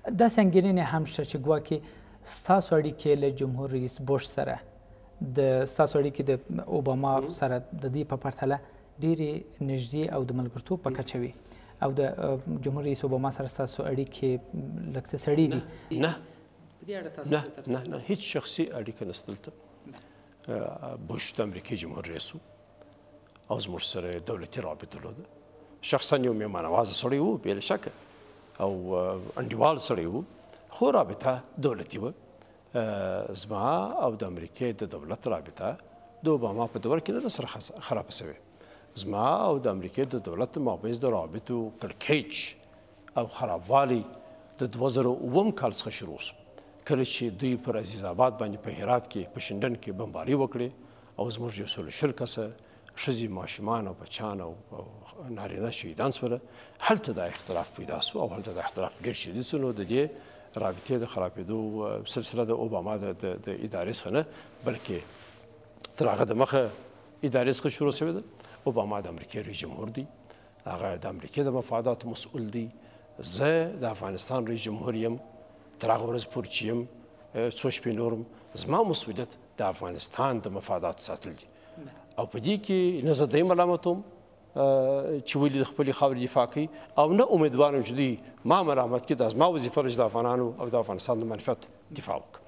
داسې انګېرنې هم شته چې ګواکې ستاسو اړیکې له جمهور رئیس بوش سره ستاسو اړیکې د اوباما سره د دې په پرتله ډېرې نږدې او د ملګرتوب په کچه وي او د جمهور رئیس اوباما سره ستاسو اړیکې لږ څه سړې دي؟ نه هیڅ شخصي اړیکه نشته دلته. بوش د امریکې جمهور رئیس و او زموږ سره دولتي رابطه درلوده. شخصا یو مېلمانوازه سړی و بې له شکه او انډیوال سړی و، خو رابطه دولتي وه. زما او د امریکې د دولت رابطه د اوباما په دور کې نه ده سره خرابه شوې. زما او د امریکې د دولت مابینځ د روابطو کړکېچ او خرابوالی د 2007 کال څخه شروع شو، کله چې دوی پر عزیز آباد باندې په هرات کې په شینډن کې بمباري وکړې او زموږ 120 کسه ښځې، ماشومان او بچیان او نارینه شهیدان شول. هلته دا اختلاف پیدا شو او هلته دا اختلاف ډېر شدید شو. نو د دې رابطې د خرابېدو سلسله د اوباما د ادارې څخه نه بلکې تر هغه د مخه ادارې څخه شروع شوې ده. اوباما د امریکې رئیس جمهور دی، هغه د امریکې د مفاداتو مسؤل دی. زه د افغانستان رئیس جمهور یم، تر هغه ورځې پورې چې یم څو شپې نورم زما مسؤلیت د افغانستان د مفاداتو ساتل دي او په دې کې نه زه دی ملامتوم چې ولې د خپلې خاورې دفاع کوي او نه امیدوارم چې دوی ما ملامت کړي. دا زما وظیفه ده چې د افغانانو او د افغانستان د منفعت دفاع وکړم.